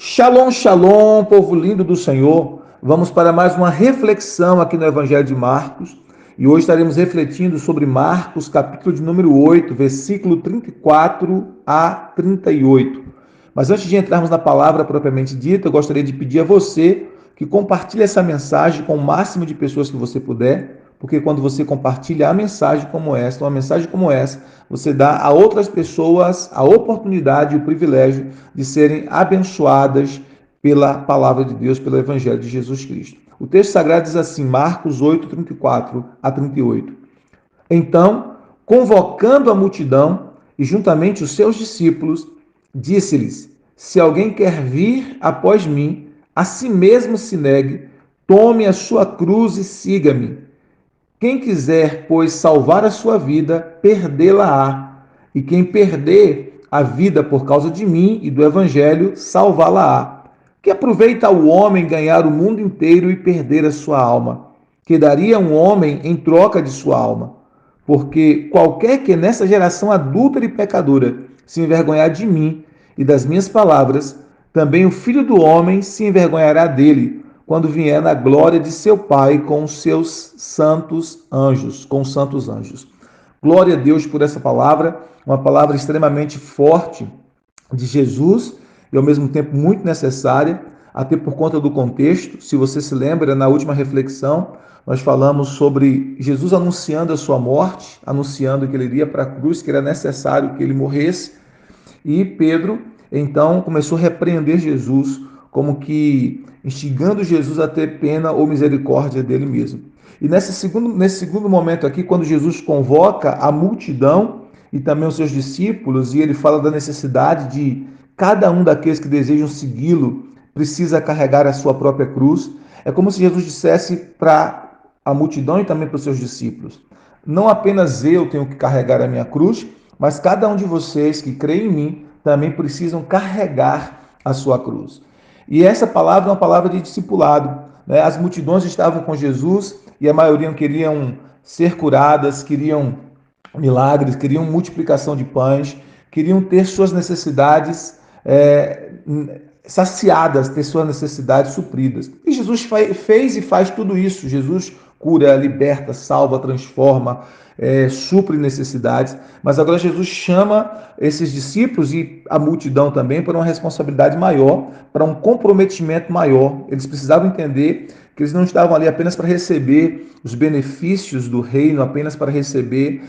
Shalom, shalom, povo lindo do Senhor. Vamos para mais uma reflexão aqui no Evangelho de Marcos. E hoje estaremos refletindo sobre Marcos, capítulo de número 8, versículo 34 a 38. Mas antes de entrarmos na palavra propriamente dita, eu gostaria de pedir a você que compartilhe essa mensagem com o máximo de pessoas que você puder, porque quando você compartilha a mensagem como essa, uma mensagem como essa, você dá a outras pessoas a oportunidade e o privilégio de serem abençoadas pela palavra de Deus, pelo Evangelho de Jesus Cristo. O texto sagrado diz assim, Marcos 8, 34 a 38. Então, convocando a multidão e juntamente os seus discípulos, disse-lhes: Se alguém quer vir após mim, a si mesmo se negue, tome a sua cruz e siga-me. Quem quiser, pois, salvar a sua vida, perdê-la-á. E quem perder a vida por causa de mim e do Evangelho, salvá-la-á. Que aproveita o homem ganhar o mundo inteiro e perder a sua alma? Que daria um homem em troca de sua alma? Porque qualquer que nessa geração adúltera e pecadora se envergonhar de mim e das minhas palavras, também o Filho do Homem se envergonhará dele, quando vier na glória de seu Pai com os seus santos anjos, com os santos anjos. Glória a Deus por essa palavra, uma palavra extremamente forte de Jesus e ao mesmo tempo muito necessária, até por conta do contexto. Se você se lembra, na última reflexão, nós falamos sobre Jesus anunciando a sua morte, anunciando que ele iria para a cruz, que era necessário que ele morresse, e Pedro, então, começou a repreender Jesus, como que instigando Jesus a ter pena ou misericórdia dele mesmo. E nesse segundo momento aqui, quando Jesus convoca a multidão e também os seus discípulos, e ele fala da necessidade de cada um daqueles que desejam segui-lo precisa carregar a sua própria cruz, é como se Jesus dissesse para a multidão e também para os seus discípulos: não apenas eu tenho que carregar a minha cruz, mas cada um de vocês que crê em mim também precisam carregar a sua cruz. E essa palavra é uma palavra de discipulado, né? As multidões estavam com Jesus e a maioria queriam ser curadas, queriam milagres, queriam multiplicação de pães, queriam ter suas necessidades saciadas, ter suas necessidades supridas. E Jesus fez e faz tudo isso. Jesus cura, liberta, salva, transforma, supre necessidades. Mas agora Jesus chama esses discípulos e a multidão também para uma responsabilidade maior, para um comprometimento maior. Eles precisavam entender que eles não estavam ali apenas para receber os benefícios do reino, apenas para receber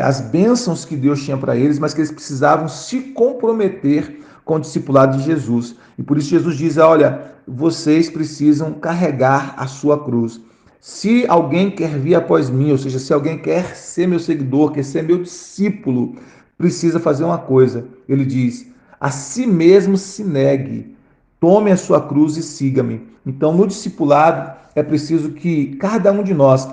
as bênçãos que Deus tinha para eles, mas que eles precisavam se comprometer com o discipulado de Jesus. E por isso Jesus diz: olha, vocês precisam carregar a sua cruz. Se alguém quer vir após mim, ou seja, se alguém quer ser meu seguidor, quer ser meu discípulo, precisa fazer uma coisa. Ele diz: a si mesmo se negue, tome a sua cruz e siga-me. Então, no discipulado, é preciso que cada um de nós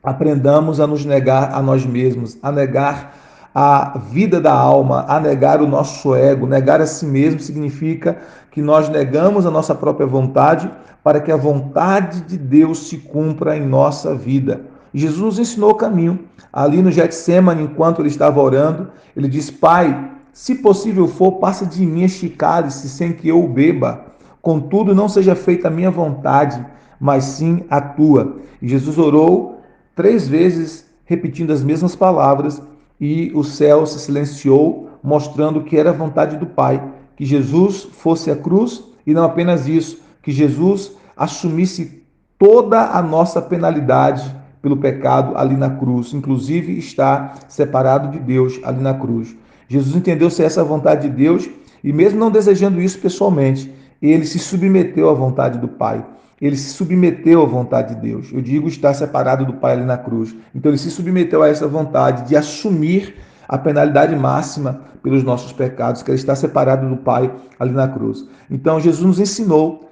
aprendamos a nos negar a nós mesmos, a negar a vida da alma, a negar o nosso ego. Negar a si mesmo significa que nós negamos a nossa própria vontade para que a vontade de Deus se cumpra em nossa vida. E Jesus nos ensinou o caminho. Ali no Getsemane, enquanto ele estava orando, ele diz: Pai, se possível for, passa de mim este cálice sem que eu o beba. Contudo, não seja feita a minha vontade, mas sim a tua. E Jesus orou 3 vezes, repetindo as mesmas palavras, e o céu se silenciou, mostrando que era a vontade do Pai, que Jesus fosse à cruz, e não apenas isso, que Jesus assumisse toda a nossa penalidade pelo pecado ali na cruz, inclusive está separado de Deus ali na cruz. Jesus entendeu ser essa a vontade de Deus e mesmo não desejando isso pessoalmente, ele se submeteu à vontade do Pai. Ele se submeteu à vontade de Deus. Eu digo estar separado do Pai ali na cruz. Então ele se submeteu a essa vontade de assumir a penalidade máxima pelos nossos pecados, que é estar separado do Pai ali na cruz. Então Jesus nos ensinou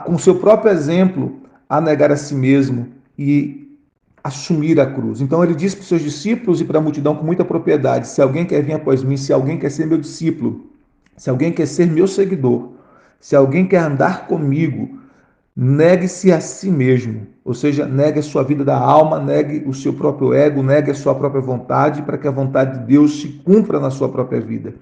com o seu próprio exemplo, a negar a si mesmo e assumir a cruz. Então ele disse para os seus discípulos e para a multidão com muita propriedade: se alguém quer vir após mim, se alguém quer ser meu discípulo, se alguém quer ser meu seguidor, se alguém quer andar comigo, negue-se a si mesmo, ou seja, negue a sua vida da alma, negue o seu próprio ego, negue a sua própria vontade, para que a vontade de Deus se cumpra na sua própria vida.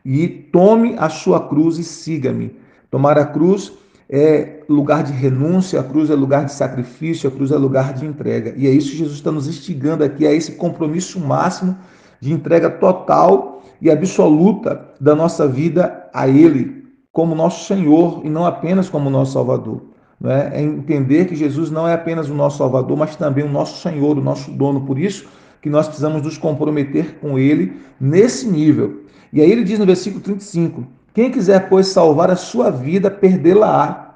E tome a sua cruz e siga-me. Tomar a cruz é lugar de renúncia, a cruz é lugar de sacrifício, a cruz é lugar de entrega. E é isso que Jesus está nos instigando aqui, a esse compromisso máximo de entrega total e absoluta da nossa vida a Ele, como nosso Senhor e não apenas como nosso Salvador. É entender que Jesus não é apenas o nosso Salvador, mas também o nosso Senhor, o nosso dono. Por isso que nós precisamos nos comprometer com Ele nesse nível. E aí ele diz no versículo 35, quem quiser, pois, salvar a sua vida, perdê-la-á.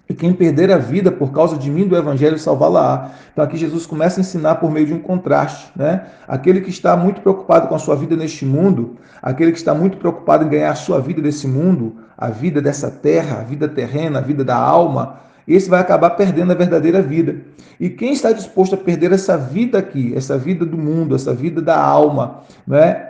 E quem perder a vida por causa de mim do Evangelho, salvá-la-á. Então aqui Jesus começa a ensinar por meio de um contraste, né? Aquele que está muito preocupado com a sua vida neste mundo, aquele que está muito preocupado em ganhar a sua vida desse mundo, a vida dessa terra, a vida terrena, a vida da alma, esse vai acabar perdendo a verdadeira vida. E quem está disposto a perder essa vida aqui, essa vida do mundo, essa vida da alma, né?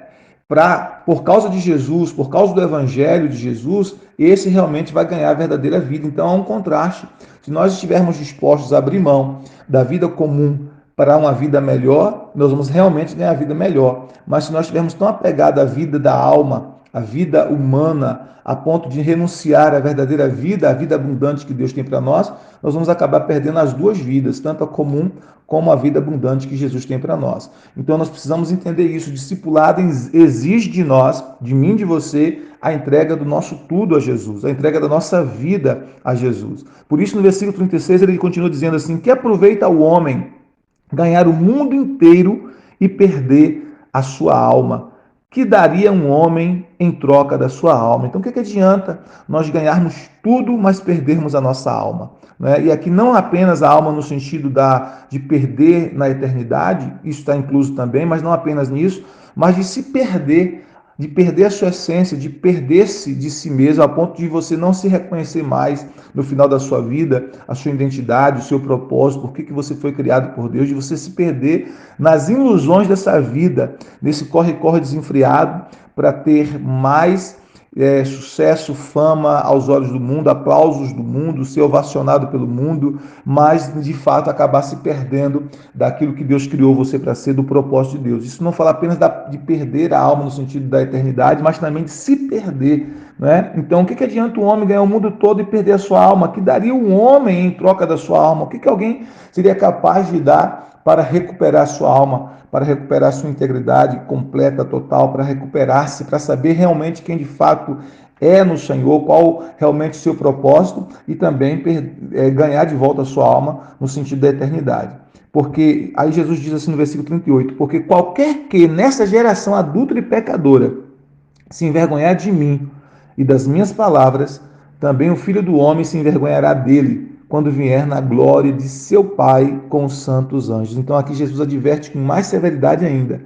Por causa de Jesus, por causa do Evangelho de Jesus, esse realmente vai ganhar a verdadeira vida. Então há um contraste. Se nós estivermos dispostos a abrir mão da vida comum para uma vida melhor, nós vamos realmente ganhar a vida melhor. Mas se nós estivermos tão apegados à vida da alma, à vida humana, a ponto de renunciar à verdadeira vida, à vida abundante que Deus tem para nós vamos acabar perdendo as duas vidas, tanto a comum como a vida abundante que Jesus tem para nós. Então nós precisamos entender isso. O discipulado exige de nós, de mim, de você, a entrega do nosso tudo a Jesus, a entrega da nossa vida a Jesus. Por isso, no versículo 36, ele continua dizendo assim: que aproveita o homem ganhar o mundo inteiro e perder a sua alma? Que daria um homem em troca da sua alma? Então, o que adianta nós ganharmos tudo, mas perdermos a nossa alma? Né? E aqui não apenas a alma no sentido de perder na eternidade, isso está incluso também, mas não apenas nisso, mas de se perder, de perder a sua essência, de perder-se de si mesmo, a ponto de você não se reconhecer mais no final da sua vida, a sua identidade, o seu propósito, por que você foi criado por Deus, de você se perder nas ilusões dessa vida, nesse corre-corre desenfreado, para ter mais sucesso, fama aos olhos do mundo, aplausos do mundo, ser ovacionado pelo mundo, mas de fato acabar se perdendo daquilo que Deus criou você para ser, do propósito de Deus. Isso não fala apenas de perder a alma no sentido da eternidade, mas também de se perder. Né? Então, o que adianta o homem ganhar o mundo todo e perder a sua alma? Que daria um homem em troca da sua alma? O que alguém seria capaz de dar para recuperar a sua alma, para recuperar a sua integridade completa, total, para recuperar-se, para saber realmente quem de fato é no Senhor, qual realmente o seu propósito e também ganhar de volta a sua alma no sentido da eternidade. Porque aí Jesus diz assim no versículo 38, porque qualquer que nessa geração adúltera e pecadora se envergonhar de mim e das minhas palavras, também o Filho do Homem se envergonhará dele, quando vier na glória de seu Pai com os santos anjos. Então aqui Jesus adverte com mais severidade ainda,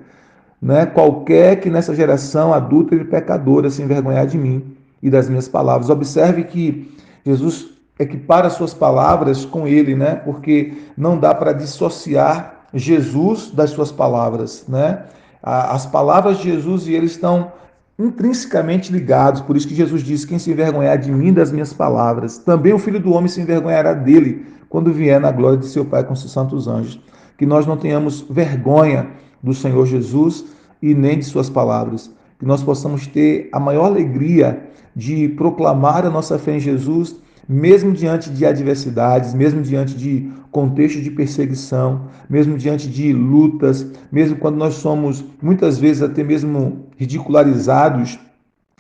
né? Qualquer que nessa geração adúltera e pecadora se envergonhar de mim e das minhas palavras. Observe que Jesus equipara suas palavras com ele, né? Porque não dá para dissociar Jesus das suas palavras, né? As palavras de Jesus e ele estão intrinsecamente ligados. Por isso que Jesus disse: quem se envergonhar de mim e das minhas palavras, também o Filho do Homem se envergonhará dele quando vier na glória de seu Pai com seus santos anjos. Que nós não tenhamos vergonha do Senhor Jesus e nem de suas palavras. Que nós possamos ter a maior alegria de proclamar a nossa fé em Jesus, mesmo diante de adversidades, mesmo diante de contextos de perseguição, mesmo diante de lutas, mesmo quando nós somos muitas vezes até mesmo ridicularizados,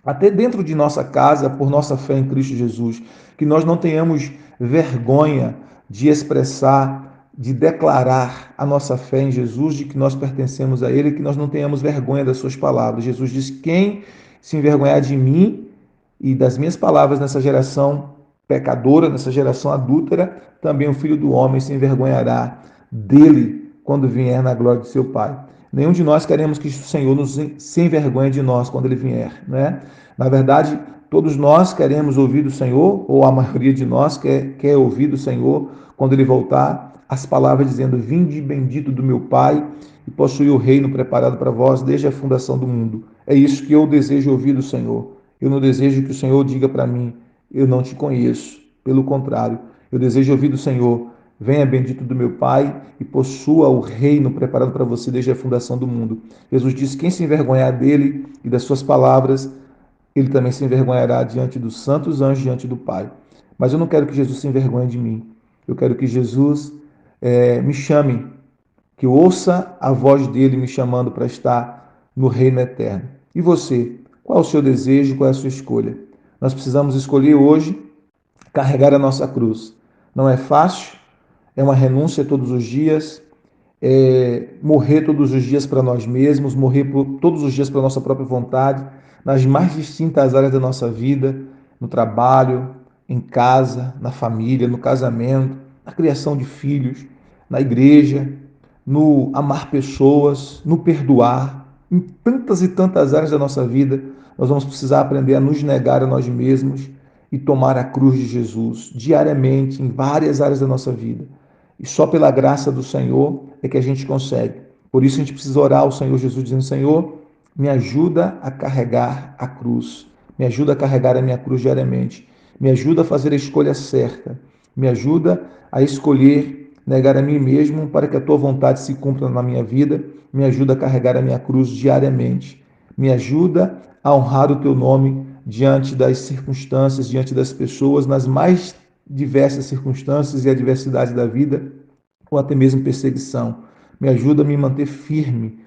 até dentro de nossa casa, por nossa fé em Cristo Jesus, que nós não tenhamos vergonha de expressar, de declarar a nossa fé em Jesus, de que nós pertencemos a Ele, que nós não tenhamos vergonha das suas palavras. Jesus diz: quem se envergonhar de mim e das minhas palavras nessa geração pecadora, nessa geração adúltera, também o Filho do Homem se envergonhará dele quando vier na glória de seu Pai. Nenhum de nós queremos que o Senhor se envergonhe de nós quando ele vier, né? Na verdade, todos nós queremos ouvir do Senhor, ou a maioria de nós quer ouvir do Senhor quando ele voltar, as palavras dizendo: vinde bendito do meu Pai e possui o reino preparado para vós desde a fundação do mundo. É isso que eu desejo ouvir do Senhor. Eu não desejo que o Senhor diga para mim: eu não te conheço. Pelo contrário, eu desejo ouvir do Senhor: venha bendito do meu Pai e possua o reino preparado para você desde a fundação do mundo. Jesus disse: quem se envergonhar dele e das suas palavras, ele também se envergonhará diante dos santos anjos, diante do Pai. Mas eu não quero que Jesus se envergonhe de mim. Eu quero que Jesus me chame, que eu ouça a voz dele me chamando para estar no reino eterno. E você? Qual é o seu desejo? Qual é a sua escolha? Nós precisamos escolher hoje carregar a nossa cruz. Não é fácil, é uma renúncia todos os dias, morrer todos os dias para nós mesmos, morrer todos os dias para a nossa própria vontade, nas mais distintas áreas da nossa vida, no trabalho, em casa, na família, no casamento, na criação de filhos, na igreja, no amar pessoas, no perdoar, em tantas e tantas áreas da nossa vida, nós vamos precisar aprender a nos negar a nós mesmos e tomar a cruz de Jesus diariamente em várias áreas da nossa vida. E só pela graça do Senhor é que a gente consegue. Por isso a gente precisa orar ao Senhor Jesus dizendo: Senhor, me ajuda a carregar a cruz. Me ajuda a carregar a minha cruz diariamente. Me ajuda a fazer a escolha certa. Me ajuda a escolher negar a mim mesmo para que a tua vontade se cumpra na minha vida. Me ajuda a carregar a minha cruz diariamente. Me ajuda a honrar o teu nome diante das circunstâncias, diante das pessoas, nas mais diversas circunstâncias e adversidades da vida, ou até mesmo perseguição. Me ajuda a me manter firme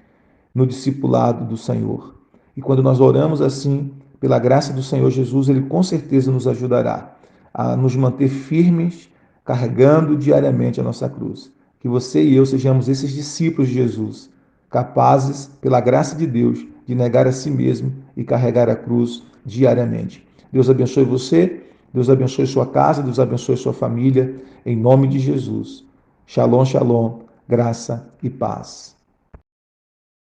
no discipulado do Senhor. E quando nós oramos assim, pela graça do Senhor Jesus, Ele com certeza nos ajudará a nos manter firmes, carregando diariamente a nossa cruz. Que você e eu sejamos esses discípulos de Jesus, capazes, pela graça de Deus, de negar a si mesmo e carregar a cruz diariamente. Deus abençoe você, Deus abençoe sua casa, Deus abençoe sua família, em nome de Jesus. Shalom, shalom, graça e paz.